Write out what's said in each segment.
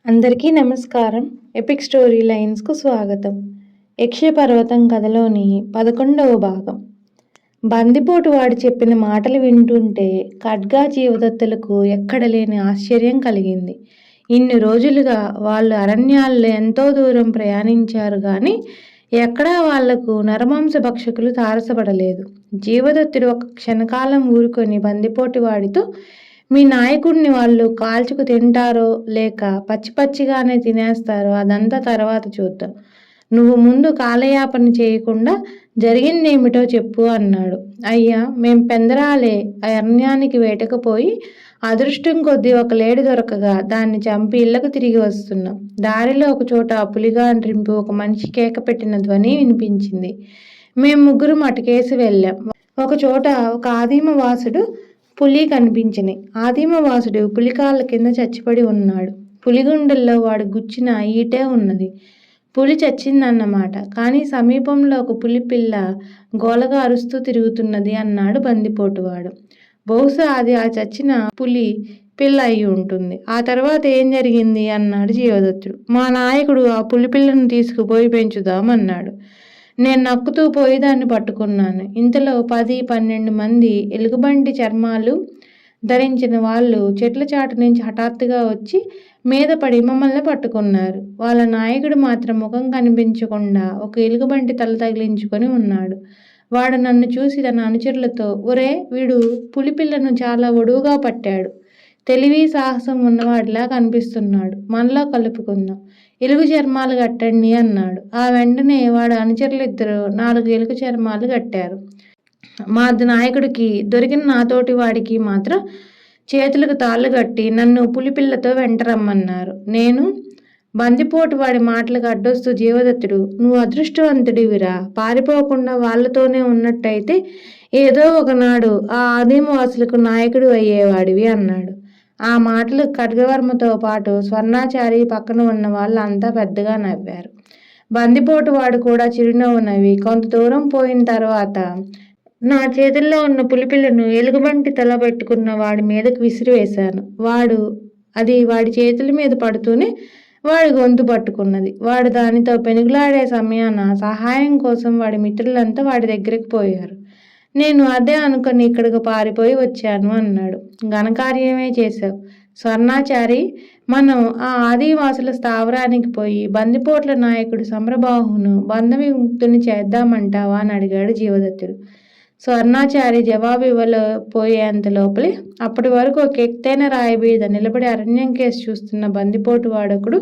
అందరికీ నమస్కారం. Epic story లైన్స్‌కు స్వాగతం. యక్షపర్వతం కథలోని 11వ భాగం. బందిపోటు వాడు చెప్పిన మాటలు వింటుంటే ఖడ్గా జీవదత్తులకు ఎక్కడలేని ఆశ్చర్యం కలిగింది. ఇన్ని రోజులుగా వాళ్ళు అరణ్యాల్లో ఎంతో దూరం ప్రయాణించారు గాని ఎక్కడా వాళ్లకు నరమాంస భక్షకులు తారసపడలేదు. జీవదత్తుడు ఒక క్షణకాలం ఊరుకొని బందిపోటు వాడితో, మీ నాయకుడిని వాళ్ళు కాల్చుకు తింటారో లేక పచ్చి పచ్చిగానే తినేస్తారో అదంతా తర్వాత చూద్దాం. నువ్వు ముందు కాలయాపన చేయకుండా జరిగిందేమిటో చెప్పు అన్నాడు. అయ్యా, మేం పెందరాలే అరణ్యానికి వేటకపోయి అదృష్టం కొద్దీ ఒక లేడి దొరకగా దాన్ని చంపి ఇళ్లకు తిరిగి వస్తున్నాం. దారిలో ఒక చోట పులిగాండ్రింపు ఒక మనిషి కేక పెట్టిన ధ్వని వినిపించింది. మేం ముగ్గురం అటుకేసి వెళ్ళాం. ఒక చోట ఒక ఆదిమవాసుడు పులి కనిపించినాయి. ఆదిమవాసుడు పులికాళ్ళ కింద చచ్చిపడి ఉన్నాడు. పులిగుండెల్లో వాడు గుచ్చిన ఈటే ఉన్నది. పులి చచ్చిందన్నమాట. కానీ సమీపంలో ఒక పులి పిల్ల గోలగా అరుస్తూ తిరుగుతున్నది అన్నాడు బందిపోటువాడు. బహుశా అది ఆ చచ్చిన పులి పిల్ల అయి ఉంటుంది. ఆ తర్వాత ఏం జరిగింది అన్నాడు జీవదత్తుడు. మా నాయకుడు ఆ పులి పిల్లను తీసుకుపోయి పెంచుదామన్నాడు. నేను నక్కుతూ పోయి దాన్ని పట్టుకున్నాను. ఇంతలో 10-12 మంది ఎలుగుబంటి చర్మాలు ధరించిన వాళ్ళు చెట్ల చాటు నుంచి హఠాత్తుగా వచ్చి మీద పడి మమ్మల్ని పట్టుకున్నారు. వాళ్ళ నాయకుడు మాత్రం ముఖం కనిపించకుండా ఒక ఎలుగుబంటి తల తగిలించుకొని ఉన్నాడు. వాడు నన్ను చూసి తన అనుచరులతో, ఒరే, వీడు పులిపిల్లను చాలా ఒడువుగా పట్టాడు. తెలివి సాహసం ఉన్నవాడిలా కనిపిస్తున్నాడు. మనలో కలుపుకుందాం. ఎలుగు చర్మాలు కట్టండి అన్నాడు. ఆ వెంటనే వాడు అనుచరులిద్దరూ 4 ఎలుగు చర్మాలు కట్టారు. మా నాయకుడికి దొరికిన నాతోటి వాడికి మాత్రం చేతులకు తాళ్ళు కట్టి నన్ను పులిపిల్లతో వెంటరమ్మన్నారు. నేను బందిపోటు వాడి మాటలకు అడ్డొస్తూ, జీవదత్తుడు, నువ్వు అదృష్టవంతుడివిరా. పారిపోకుండా వాళ్ళతోనే ఉన్నట్టయితే ఏదో ఒకనాడు ఆ ఆదిమవాసులకు నాయకుడు అయ్యేవాడివి అన్నాడు. ఆ మాటలు ఖడ్గవర్మతో పాటు స్వర్ణాచారి పక్కన ఉన్న వాళ్ళంతా పెద్దగా నవ్వారు. బందిపోటు వాడు కూడా చిరునవ్వు నవ్వి కొంత దూరం పోయిన తర్వాత నా చేతుల్లో ఉన్న పులిపిల్లను ఎలుగుబంటి తల పెట్టుకున్న వాడి మీదకు విసిరివేశాను. అది వాడి చేతుల మీద పడుతూనే వాడి గొంతు పట్టుకున్నది. వాడు దానితో పెనుగులాడే సమయాన సహాయం కోసం వాడి మిత్రులంతా వాడి దగ్గరికి పోయారు. నేను అదే అనుకుని ఇక్కడికి పారిపోయి వచ్చాను అన్నాడు. ఘనకార్యమే చేశావు స్వర్ణాచారి. మనం ఆ ఆదివాసుల స్థావరానికి పోయి బందిపోట్ల నాయకుడు సమరబాహును బంధవిముక్తుని చేద్దామంటావా అని అడిగాడు జీవదత్తుడు. స్వర్ణాచారి జవాబు ఇవ్వలేకపోయేంత లోపలే అప్పటి వరకు ఒక ఎత్తైన రాయి మీద నిలబడి అరణ్యం కేసు చూస్తున్న బందిపోటు వాడొకడు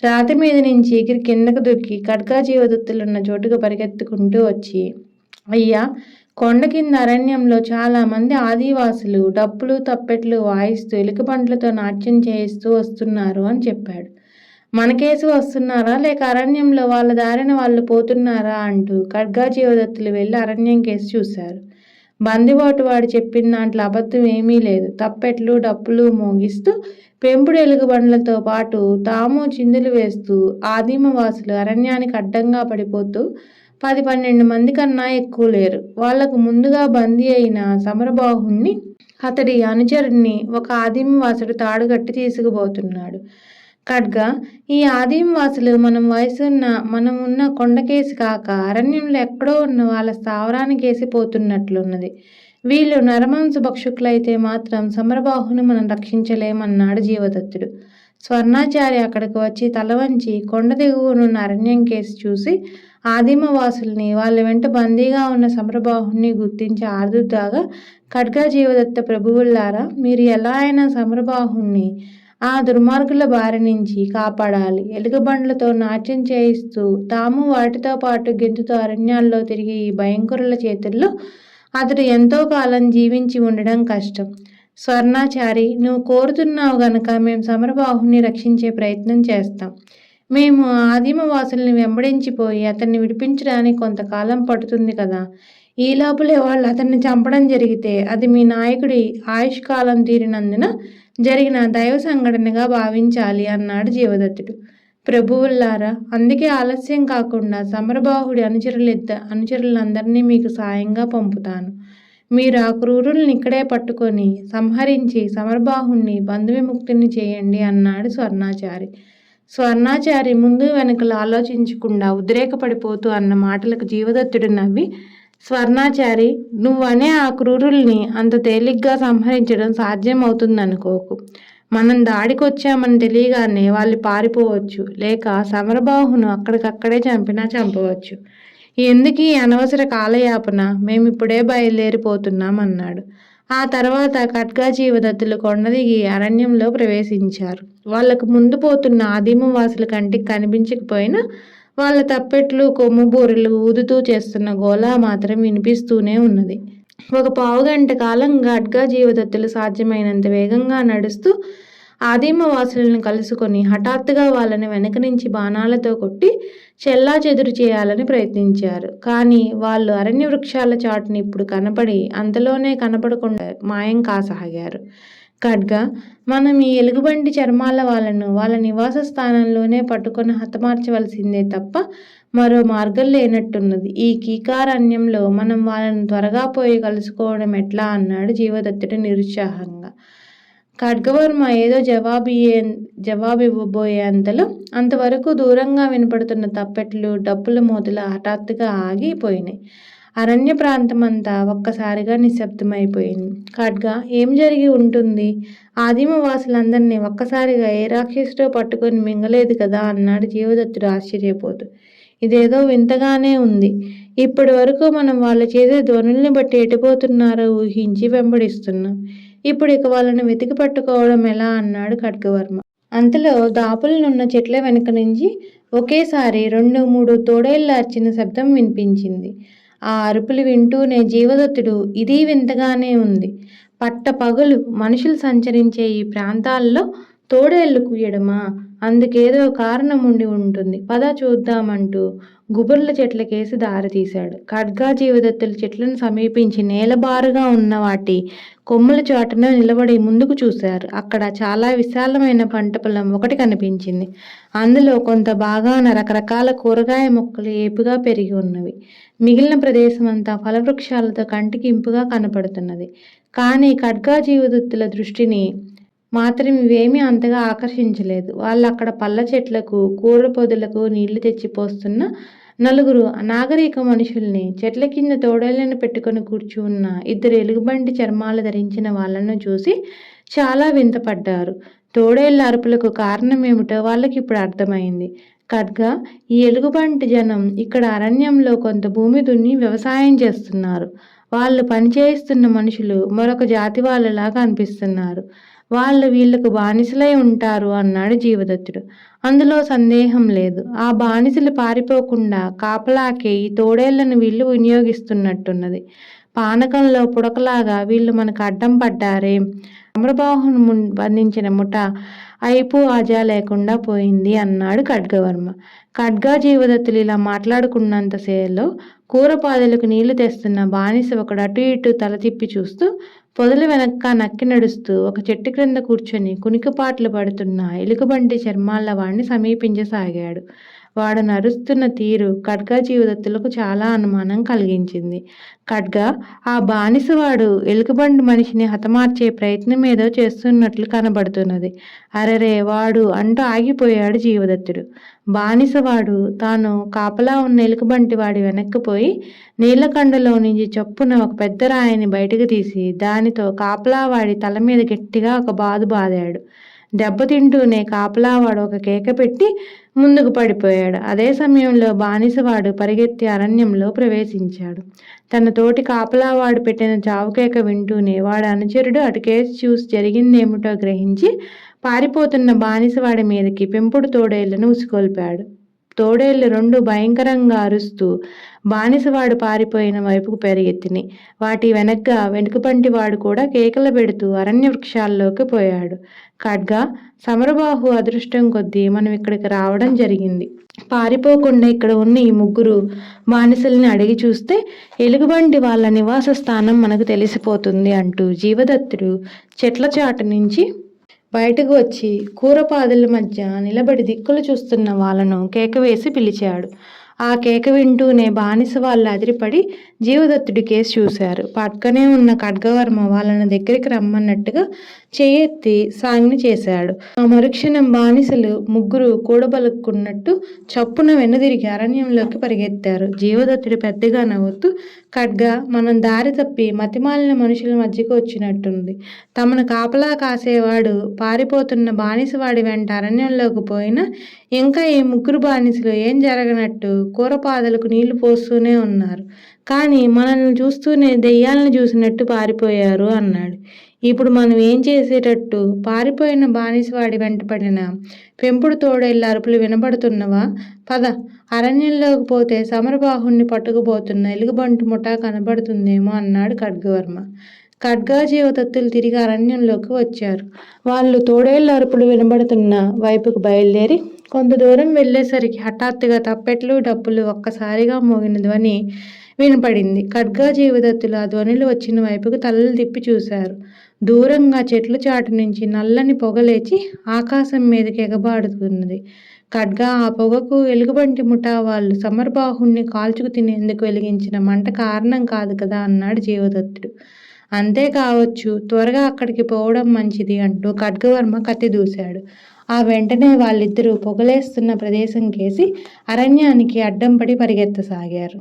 రాతి మీద నుంచి ఎగిరి కిందకు దొక్కి ఖడ్గా జీవదత్తులున్న చోటుకు పరిగెత్తుకుంటూ వచ్చి, అయ్యా, కొండ కింద అరణ్యంలో చాలా మంది ఆదివాసులు డప్పులు తప్పెట్లు వాయిస్తూ ఎలుకబంట్లతో నాట్యం చేయిస్తూ వస్తున్నారు అని చెప్పాడు. మనకేసి వస్తున్నారా లేక అరణ్యంలో వాళ్ళ దారిన వాళ్ళు పోతున్నారా అంటూ ఖడ్గా జీవదత్తులు వెళ్ళి అరణ్యం కేసి చూశారు. బందిపోటు వాడు చెప్పిన దాంట్లో అబద్ధం ఏమీ లేదు. తప్పెట్లు డప్పులు మోగిస్తూ పెంపుడు ఎలుగుబండ్లతో పాటు తాము చిందులు వేస్తూ ఆదిమవాసులు అరణ్యానికి అడ్డంగా పడిపోతూ 10-12 మంది కన్నా ఎక్కువ లేరు. వాళ్లకు ముందుగా బందీ అయిన సమరబాహుణ్ణి అతడి అనుచరుణ్ణి ఒక ఆదిమవాసుడు తాడుగట్టి తీసుకుపోతున్నాడు. ఖడ్గా, ఈ ఆదిమవాసులు మనం ఉన్న కొండకేసి కాక అరణ్యంలో ఎక్కడో ఉన్న వాళ్ళ స్థావరానికేసి పోతున్నట్లున్నది. వీళ్ళు నరమాంస భక్షకులైతే మాత్రం సమరబాహుని మనం రక్షించలేమన్నాడు జీవదత్తుడు. స్వర్ణాచారి అక్కడికి వచ్చి తల వంచి కొండ దిగువనున్న అరణ్యం కేసి చూసి ఆదిమవాసుల్ని వాళ్ళ వెంట బందీగా ఉన్న సమరబాహుని గుర్తించి ఆర్దుదాగా, ఖడ్గా జీవదత్త ప్రభువుల్లారా, మీరు ఎలా అయినా సమరబాహుణ్ణి ఆ దుర్మార్గుల బారి నుంచి కాపాడాలి. ఎలుగుబండ్లతో నాట్యం చేయిస్తూ తాము వాటితో పాటు గెంతుతో అరణ్యాల్లో తిరిగి ఈ భయంకరుల చేతుల్లో అతడు ఎంతో కాలం జీవించి ఉండడం కష్టం. స్వర్ణాచారి, నువ్వు కోరుతున్నావు గనక మేము సమరబాహుని రక్షించే ప్రయత్నం చేస్తాం. మేము ఆదిమవాసుల్ని వెంబడించిపోయి అతన్ని విడిపించడానికి కొంతకాలం పడుతుంది కదా. ఈ లోపలే వాళ్ళు అతన్ని చంపడం జరిగితే అది మీ నాయకుడి ఆయుష్కాలం తీరినందున జరిగిన దైవ సంఘటనగా భావించాలి అన్నాడు జీవదత్తుడు. ప్రభువుల్లారా, అందుకే ఆలస్యం కాకుండా సమరబాహుడి అనుచరులందరినీ మీకు సాయంగా పంపుతాను. మీరు ఆ క్రూరుల్ని ఇక్కడే పట్టుకొని సంహరించి సమరబాహుణ్ణి బంధువిముక్తుని చేయండి అన్నాడు స్వర్ణాచారి. స్వర్ణాచారి ముందు వెనుకలు ఆలోచించకుండా ఉద్రేకపడిపోతూ అన్న మాటలకు జీవదత్తుడు నవ్వి, స్వర్ణాచారి, నువ్వనే ఆ క్రూరుల్ని అంత తేలిగ్గా సంహరించడం సాధ్యం అవుతుందనుకోకు. మనం దాడికొచ్చామని తెలియగానే వాళ్ళు పారిపోవచ్చు, లేక సమరబాహును అక్కడికక్కడే చంపవచ్చు. ఎందుకీ అనవసర కాలయాపన, మేమిప్పుడే బయలుదేరిపోతున్నాం అన్నాడు. ఆ తర్వాత ఖడ్గా జీవదత్తులు కొండదిగి అరణ్యంలో ప్రవేశించారు. వాళ్లకు ముందు పోతున్న ఆదిమవాసుల కంటికి కనిపించకపోయినా వాళ్ళ తప్పెట్లు, కొమ్ము బూరెలు ఊదుతూ చేస్తున్న గోలా మాత్రం వినిపిస్తూనే ఉన్నది. ఒక పావుగంట కాలం ఖడ్గా జీవదత్తులు సాధ్యమైనంత వేగంగా నడుస్తూ ఆదిమవాసులను కలుసుకొని హఠాత్తుగా వాళ్ళని వెనక నుంచి బాణాలతో కొట్టి చెల్లాచెదురు చేయాలని ప్రయత్నించారు. కానీ వాళ్ళు అరణ్య వృక్షాల చాటుని ఇప్పుడు కనపడి అంతలోనే కనపడకుండా మాయం కాసాగారు. ఖడ్గా, మనం ఈ ఎలుగుబంటి చర్మాల వాళ్ళను వాళ్ళ నివాస స్థానంలోనే పట్టుకొని హతమార్చవలసిందే తప్ప మరో మార్గం లేనట్టున్నది. ఈ కీకారణ్యంలో మనం వాళ్ళను త్వరగా పోయి కలుసుకోవడం ఎట్లా అన్నాడు జీవదత్తుడు నిరుత్సాహంగా. ఖడ్గవర్మ ఏదో జవాబివ్వబోయే అంతవరకు దూరంగా వినపడుతున్న తప్పెట్లు, డప్పుల మూతలు హఠాత్తుగా ఆగిపోయినాయి. అరణ్య ప్రాంతమంతా ఒక్కసారిగా నిశ్శబ్దమైపోయింది. ఖడ్గా, ఏం జరిగి ఉంటుంది? ఆదిమవాసులందరినీ ఒక్కసారిగా ఏ రాక్షసుడో పట్టుకొని మింగలేదు కదా అన్నాడు జీవదత్తుడు ఆశ్చర్యపోతూ. ఇదేదో వింతగానే ఉంది. ఇప్పటి వరకు మనం వాళ్ళు చేసే ధ్వనుల్ని బట్టి ఎటుపోతున్నారో ఊహించి వెంబడిస్తున్నాం. ఇప్పుడు ఇక వాళ్ళని వెతికి పట్టుకోవడం ఎలా అన్నాడు ఖడ్గవర్మ. అంతలో దాపులనున్న చెట్ల వెనుక నుంచి ఒకేసారి 2-3 తోడేళ్ల అరిచిన శబ్దం వినిపించింది. ఆ అరుపులు వింటూనే జీవదత్తుడు, ఇదీ వింతగానే ఉంది. పట్టపగలు మనుషులు సంచరించే ఈ ప్రాంతాల్లో తోడేళ్లు కూయడమా? అందుకేదో కారణం ఉండి ఉంటుంది, పద చూద్దామంటూ గుబుర్ల చెట్లకేసి దారితీశాడు. ఖడ్గా జీవదత్తులు చెట్లను సమీపించి నేలబారుగా ఉన్న వాటి కొమ్ముల చాటున నిలబడి ముందుకు చూశారు. అక్కడ చాలా విశాలమైన పంట పొలం ఒకటి కనిపించింది. అందులో కొంత భాగాన రకరకాల కూరగాయ మొక్కలు ఏపుగా పెరిగి ఉన్నవి. మిగిలిన ప్రదేశం అంతా ఫలవృక్షాలతో కంటికి ఇంపుగా కనపడుతున్నది. కానీ ఖడ్గా జీవదత్తుల దృష్టిని మాత్రం ఇవేమీ అంతగా ఆకర్షించలేదు. వాళ్ళు అక్కడ పళ్ళ చెట్లకు, కూర పొదలకు నీళ్లు తెచ్చిపోస్తున్న 4 అనాగరిక మనుషుల్ని, చెట్ల కింద తోడేళ్లను పెట్టుకుని కూర్చున్న 2 ఎలుగుబంటి చర్మాలు ధరించిన వాళ్ళను చూసి చాలా వింతపడ్డారు. తోడేళ్ల అరుపులకు కారణమేమిటో వాళ్ళకి ఇప్పుడు అర్థమైంది. ఖడ్గా, ఈ ఎలుగుబంటి జనం ఇక్కడ అరణ్యంలో కొంత భూమి దున్ని వ్యవసాయం చేస్తున్నారు. వాళ్ళు పనిచేయిస్తున్న మనుషులు మరొక జాతి వాళ్ళలాగా అనిపిస్తున్నారు. వాళ్ళు వీళ్లకు బానిసలై ఉంటారు అన్నాడు జీవదత్తుడు. అందులో సందేహం లేదు. ఆ బానిసలు పారిపోకుండా కాపలాకే ఈ తోడేళ్లను వీళ్ళు వినియోగిస్తున్నట్టున్నది. పానకంలో పుడకలాగా వీళ్ళు మనకు అడ్డం పడ్డారే. అమరబాహును బంధించిన ముఠ అయిపో ఆజా లేకుండా పోయింది అన్నాడు ఖడ్గవర్మ. ఖడ్గా జీవదత్తులు ఇలా మాట్లాడుకున్నంతసేలో కూరపాదలకు నీళ్లు తెస్తున్న బానిస ఒకడు అటు ఇటు తల తిప్పి చూస్తూ, పొదల వెనక్క నక్కి నడుస్తూ ఒక చెట్టు క్రింద కూర్చొని కునికిపాట్లు పడుతున్న ఎలుగుబంటి చర్మాల వాడిని సమీపించసాగాడు. వాడు నరుస్తున్న తీరు ఖడ్గా జీవదత్తులకు చాలా అనుమానం కలిగించింది. ఖడ్గా, ఆ బానిసవాడు ఎలుగుబంటి మనిషిని హతమార్చే ప్రయత్నం ఏదో చేస్తున్నట్లు కనబడుతున్నది. అరెరే వాడు అంటూ ఆగిపోయాడు జీవదత్తుడు. బానిసవాడు తాను కాపలా ఉన్న ఎలుగుబంటి వాడి వెనక్కిపోయి నీళ్లకండలో నుంచి చప్పున ఒక పెద్ద రాయిని బయటకు తీసి దానితో కాపలావాడి తల మీద గట్టిగా ఒక బాదు బాదాడు. దెబ్బతింటూనే కాపలావాడు ఒక కేక పెట్టి ముందుకు పడిపోయాడు. అదే సమయంలో బానిసవాడు పరిగెత్తి అరణ్యంలో ప్రవేశించాడు. తన తోటి కాపలావాడు పెట్టిన చావుకేక వింటూనే వాడి అనుచరుడు అటుకేసి చూసి జరిగిందేమిటో గ్రహించి పారిపోతున్న బానిసవాడి మీదకి పెంపుడు తోడేళ్లను ఉసిగొల్పాడు. తోడేళ్లు 2 భయంకరంగా అరుస్తూ బానిసవాడు పారిపోయిన వైపుకు పరిగెత్తిని. వాటి వెనుకపంటి వాడు కూడా కేకలు పెడుతూ అరణ్య వృక్షాల్లోకి పోయాడు. ఖడ్గా, సమరబాహు అదృష్టం కొద్దీ మనం ఇక్కడికి రావడం జరిగింది. పారిపోకుండా ఇక్కడ ఉన్న ఈ 3 బానిసల్ని అడిగి చూస్తే ఎలుగుబంటి వాళ్ళ నివాస స్థానం మనకు తెలిసిపోతుంది అంటూ జీవదత్తుడు చెట్ల చాటు నుంచి బయటకు వచ్చి కూరపాదుల మధ్య నిలబడి దిక్కులు చూస్తున్న వాళ్ళను కేకవేసి పిలిచాడు. ఆ కేక వింటూనే బానిస వాళ్ళు అదిరిపడి జీవదత్తుడి కేసు చూశారు. పక్కనే ఉన్న ఖడ్గవర్మ వాళ్ళని దగ్గరికి రమ్మన్నట్టుగా చేయెత్తి సాంగ్ని చేశాడు. ఆ మరుక్షణం బానిసలు ముగ్గురు కూడబలుక్కున్నట్టు చప్పున వెనుదిరిగి అరణ్యంలోకి పరిగెత్తారు. జీవదత్తుడు పెద్దగా నవ్వుతూ, ఖడ్గ, మనం దారి తప్పి మతిమాలిన మనుషుల మధ్యకు వచ్చినట్టుంది. తమను కాపలా కాసేవాడు పారిపోతున్న బానిసవాడి వెంట అరణ్యంలోకి పోయినా ఇంకా ఈ ముగ్గురు బానిసలు ఏం జరగనట్టు కూరపాదలకు నీళ్లు పోస్తూనే ఉన్నారు. కానీ మనల్ని చూస్తూనే దెయ్యాలను చూసినట్టు పారిపోయారు అన్నాడు. ఇప్పుడు మనం ఏం చేసేటట్టు? పారిపోయిన బానిసవాడి వెంటపడిన పెంపుడు తోడేళ్ల అరుపులు వినబడుతున్నవా? పద, అరణ్యంలోకి పోతే సమరబాహుణ్ణి పట్టుకుపోతున్న ఎలుగుబంటు ముఠా కనబడుతుందేమో అన్నాడు ఖడ్గవర్మ. ఖడ్గజీవదత్తులు తిరిగి అరణ్యంలోకి వచ్చారు. వాళ్ళు తోడేళ్ల అరుపులు వినబడుతున్న వైపుకు బయలుదేరి కొంత దూరం వెళ్ళేసరికి హఠాత్తుగా తప్పెట్లు, డప్పులు ఒక్కసారిగా మోగిన ధ్వని వినపడింది. ఖడ్గజీవదత్తులు ఆ ధ్వనులు వచ్చిన వైపుకు తలలు తిప్పి చూశారు. దూరంగా చెట్ల చాటు నుంచి నల్లని పొగలేచి ఆకాశం మీదకి ఎగబాడుతున్నది. ఖడ్గ, ఆ పొగకు ఎలుగుబంటి ముఠా వాళ్ళు సమరబాహుణ్ణి కాల్చుకు తినేందుకు వెలిగించిన మంట కారణం కాదు కదా అన్నాడు జీవదత్తుడు. అంతే కావచ్చు, త్వరగా అక్కడికి పోవడం మంచిది అంటూ ఖడ్గవర్మ కత్తి దూశాడు. ఆ వెంటనే వాళ్ళిద్దరూ పొగలేస్తున్న ప్రదేశం కేసి అరణ్యానికి అడ్డంపడి పరిగెత్తసాగారు.